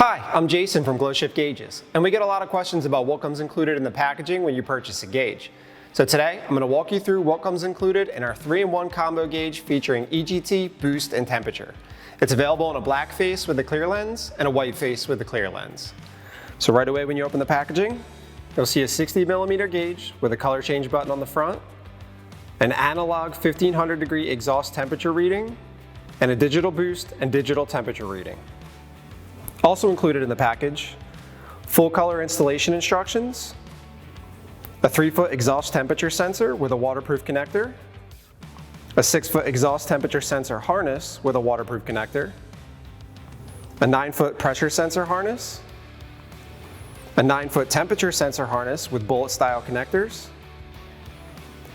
Hi, I'm Jason from GlowShift Gauges, and we get a lot of questions about what comes included in the packaging when you purchase a gauge. So today, I'm going to walk you through what comes included in our 3-in-1 combo gauge featuring EGT, boost, and temperature. It's available in a black face with a clear lens and a white face with a clear lens. So right away when you open the packaging, you'll see a 60mm gauge with a color change button on the front, an analog 1500-degree exhaust temperature reading, and a digital boost and digital temperature reading. Also included in the package, full color installation instructions, a 3-foot exhaust temperature sensor with a waterproof connector, a 6-foot exhaust temperature sensor harness with a waterproof connector, a 9-foot pressure sensor harness, a 9-foot temperature sensor harness with bullet style connectors,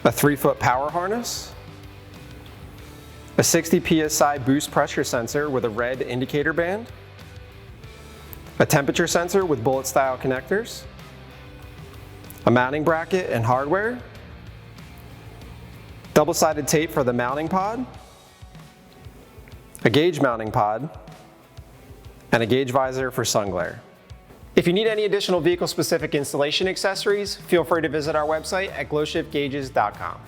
a 3-foot power harness, a 60 psi boost pressure sensor with a red indicator band, a temperature sensor with bullet style connectors, a mounting bracket and hardware, double-sided tape for the mounting pod, a gauge mounting pod, and a gauge visor for sun glare. If you need any additional vehicle-specific installation accessories, feel free to visit our website at glowshiftgauges.com.